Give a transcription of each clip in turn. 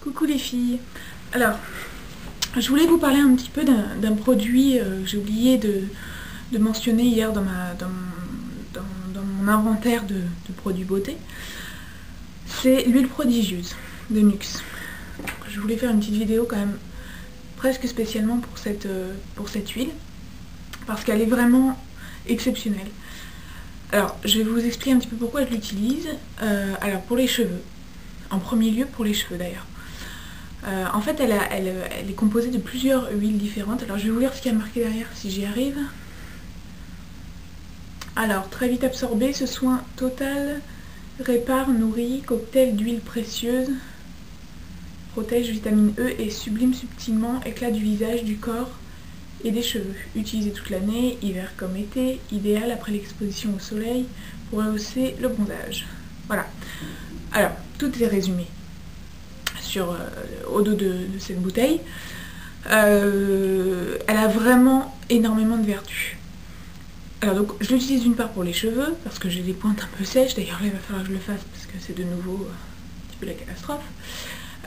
Coucou les filles. Alors, je voulais vous parler un petit peu d'un produit que j'ai oublié de mentionner hier dans mon inventaire de produits beauté. C'est l'huile prodigieuse de Nuxe. Je voulais faire une petite vidéo quand même presque spécialement pour cette huile parce qu'elle est vraiment exceptionnelle. Alors, je vais vous expliquer un petit peu pourquoi je l'utilise. Alors, pour les cheveux. En premier lieu, pour les cheveux d'ailleurs. En fait, elle est composée de plusieurs huiles différentes. Alors, je vais vous lire ce qu'il y a marqué derrière, si j'y arrive. Alors, très vite absorbé, ce soin total répare, nourrit, cocktail d'huile précieuse, protège, vitamine E et sublime subtilement, éclat du visage, du corps et des cheveux. Utilisé toute l'année, hiver comme été, idéal après l'exposition au soleil pour rehausser le bronzage. Voilà. Alors, tout est résumé au dos de cette bouteille. Elle a vraiment énormément de vertus. Alors donc, je l'utilise d'une part pour les cheveux, parce que j'ai des pointes un peu sèches. D'ailleurs, là, il va falloir que je le fasse, parce que c'est de nouveau un petit peu la catastrophe.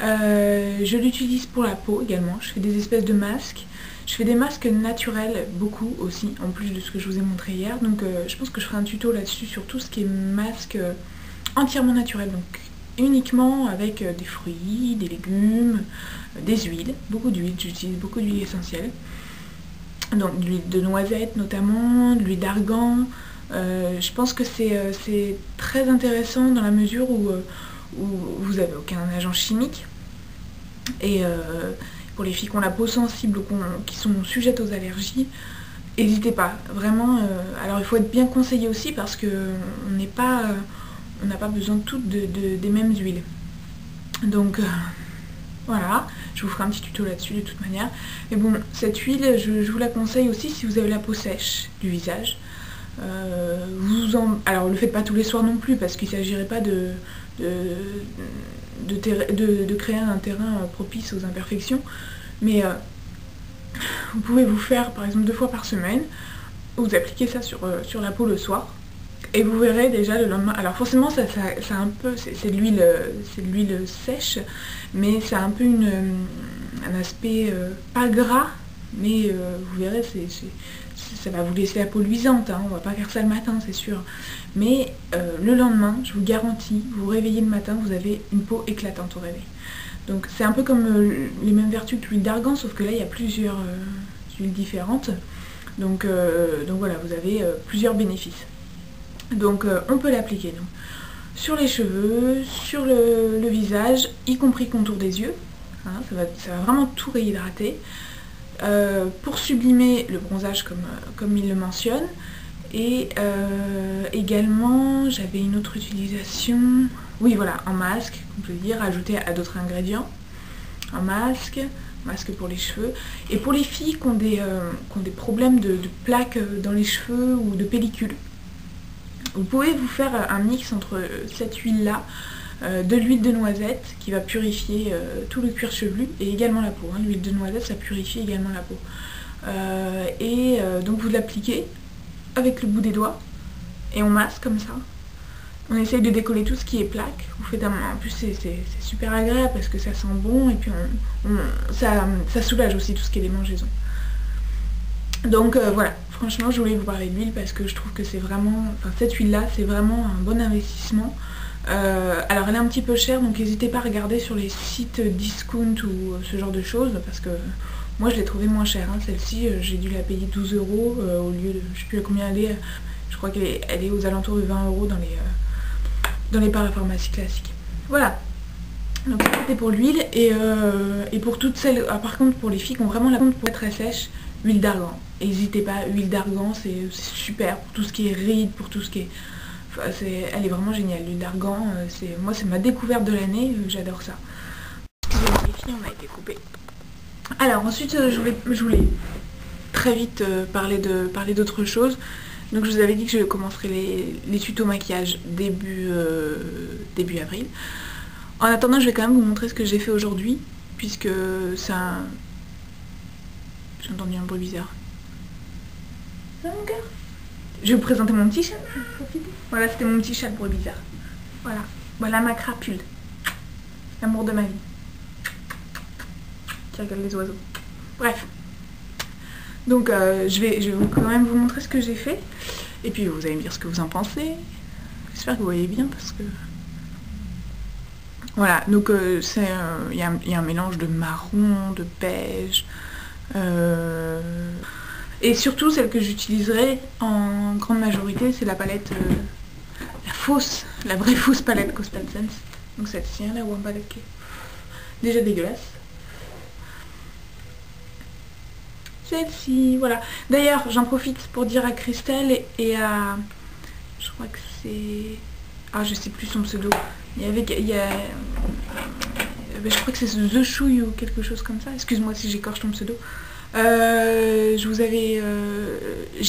Je l'utilise pour la peau également. Je fais des espèces de masques. Je fais des masques naturels, beaucoup aussi, en plus de ce que je vous ai montré hier. Donc je pense que je ferai un tuto là-dessus sur tout ce qui est masque entièrement naturel. Donc uniquement avec des fruits, des légumes, des huiles, beaucoup d'huiles. J'utilise beaucoup d'huiles essentielles. Donc de l'huile de noisette notamment, de l'huile d'argan. Je pense que c'est très intéressant dans la mesure où vous n'avez aucun agent chimique. Et pour les filles qui ont la peau sensible ou qui sont sujettes aux allergies, n'hésitez pas, vraiment. Alors il faut être bien conseillé aussi parce qu'on n'a pas besoin toutes des mêmes huiles. Donc voilà, je vous ferai un petit tuto là-dessus de toute manière. Mais bon, cette huile, je vous la conseille aussi si vous avez la peau sèche du visage. Alors ne le faites pas tous les soirs non plus parce qu'il ne s'agirait pas de créer un terrain propice aux imperfections, mais vous pouvez vous faire par exemple 2 fois par semaine, vous appliquez ça sur la peau le soir et vous verrez déjà le lendemain. Alors forcément ça un peu, c'est de l'huile sèche, mais ça a un peu un aspect pas gras, mais vous verrez ça va vous laisser la peau luisante, hein. On va pas faire ça le matin, c'est sûr. Mais le lendemain, je vous garantis, vous vous réveillez le matin, vous avez une peau éclatante au réveil. Donc c'est un peu comme les mêmes vertus que l'huile d'argan, sauf que là il y a plusieurs huiles différentes. Donc voilà, vous avez plusieurs bénéfices. Donc on peut l'appliquer sur les cheveux, sur le visage, y compris le contour des yeux. Hein, ça va vraiment tout réhydrater. Pour sublimer le bronzage comme il le mentionne. Et également j'avais une autre utilisation, oui voilà, en masque, on peut dire, ajouté à d'autres ingrédients. Un masque pour les cheveux. Et pour les filles qui ont des problèmes de plaques dans les cheveux ou de pellicules, vous pouvez vous faire un mix entre cette huile là, de l'huile de noisette qui va purifier tout le cuir chevelu et également la peau. Hein. L'huile de noisette ça purifie également la peau. Donc vous l'appliquez avec le bout des doigts et on masse comme ça. On essaye de décoller tout ce qui est plaque. Vous faites en plus c'est super agréable parce que ça sent bon et puis ça soulage aussi tout ce qui est démangeaisons. Donc voilà, franchement je voulais vous parler d'huile parce que je trouve que c'est vraiment, cette huile là c'est vraiment un bon investissement. Alors elle est un petit peu chère, donc n'hésitez pas à regarder sur les sites discount ou ce genre de choses parce que moi je l'ai trouvée moins chère, hein. Celle-ci j'ai dû la payer 12 € au lieu de, je sais plus à combien elle est, je crois qu'elle est aux alentours de 20 € dans les parapharmacies classiques. Voilà, donc c'était pour l'huile et pour toutes celles, par contre pour les filles qui ont vraiment la peau pour être très sèche, huile d'argan. N'hésitez pas, huile d'argan c'est super pour tout ce qui est rides, pour tout ce qui est... Enfin, elle est vraiment géniale, l'huile d'argan, moi c'est ma découverte de l'année, j'adore ça. Excusez-moi les filles, on a été coupées. Alors ensuite je voulais très vite parler d'autre chose. Donc je vous avais dit que je commencerai les tutos maquillage début avril. En attendant je vais quand même vous montrer ce que j'ai fait aujourd'hui, puisque c'est un... J'ai entendu un bruit bizarre. Ça mon cœur. Je vais vous présenter mon petit chat. Voilà, c'était mon petit chat, le bruit bizarre. Voilà ma crapule. L'amour de ma vie. ça gueule les oiseaux. Bref. Donc je vais quand même vous montrer ce que j'ai fait. Et puis vous allez me dire ce que vous en pensez. J'espère que vous voyez bien parce que... Voilà, donc il y a un mélange de marron, de beige. Et surtout, celle que j'utiliserai en grande majorité, c'est la palette, la vraie fausse palette Coastal Scents. Donc celle-ci, la One Palette qui est déjà dégueulasse. Celle-ci, voilà. D'ailleurs, j'en profite pour dire à Christelle et à... Je crois que c'est... Ah, je sais plus son pseudo. Je crois que c'est The Chouille ou quelque chose comme ça. Excuse-moi si j'écorche ton pseudo. J'ai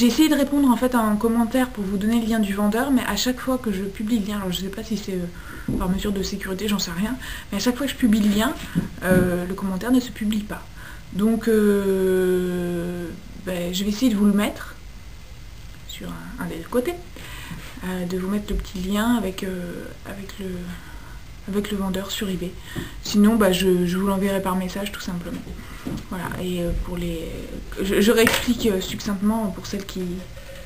essayé de répondre en fait en commentaire pour vous donner le lien du vendeur, mais à chaque fois que je publie le lien, alors je sais pas si c'est par mesure de sécurité, j'en sais rien, mais à chaque fois que je publie le lien, le commentaire ne se publie pas. Donc je vais essayer de vous le mettre sur un des côtés, de vous mettre le petit lien avec le vendeur sur eBay. Sinon je vous l'enverrai par message tout simplement. Voilà, et pour les... Je réexplique succinctement pour celles qui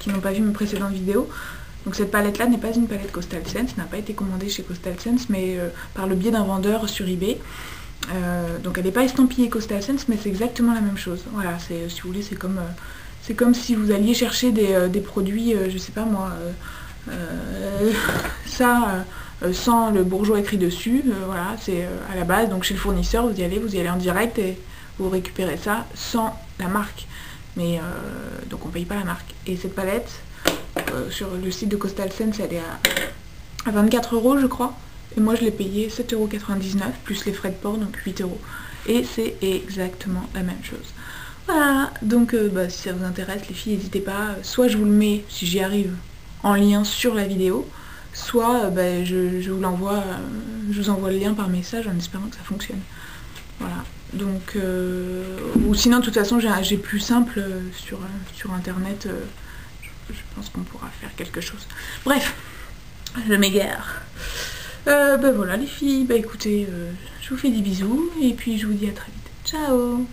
n'ont pas vu mes précédentes vidéos. Donc cette palette là n'est pas une palette Coastal Scents, n'a pas été commandée chez Coastal Scents, mais par le biais d'un vendeur sur eBay. Donc elle n'est pas estampillée Coastal Scents, mais c'est exactement la même chose. Voilà, si vous voulez, c'est comme si vous alliez chercher des produits, je sais pas moi, sans le bourgeois écrit dessus, voilà, c'est à la base, donc chez le fournisseur, vous y allez en direct et vous récupérez ça sans la marque. Mais donc on paye pas la marque. Et cette palette, sur le site de Coastal Scents, elle est à 24 € je crois. Et moi je l'ai payé 7,99 € plus les frais de port, donc 8 €. Et c'est exactement la même chose. Voilà, donc si ça vous intéresse les filles, n'hésitez pas, soit je vous le mets, si j'y arrive, en lien sur la vidéo, soit je vous l'envoie, je vous envoie le lien par message en espérant que ça fonctionne. Voilà, donc ou sinon de toute façon j'ai plus simple sur internet, je pense qu'on pourra faire quelque chose. Bref, je m'égare. Voilà les filles, écoutez, je vous fais des bisous et puis je vous dis à très vite. Ciao.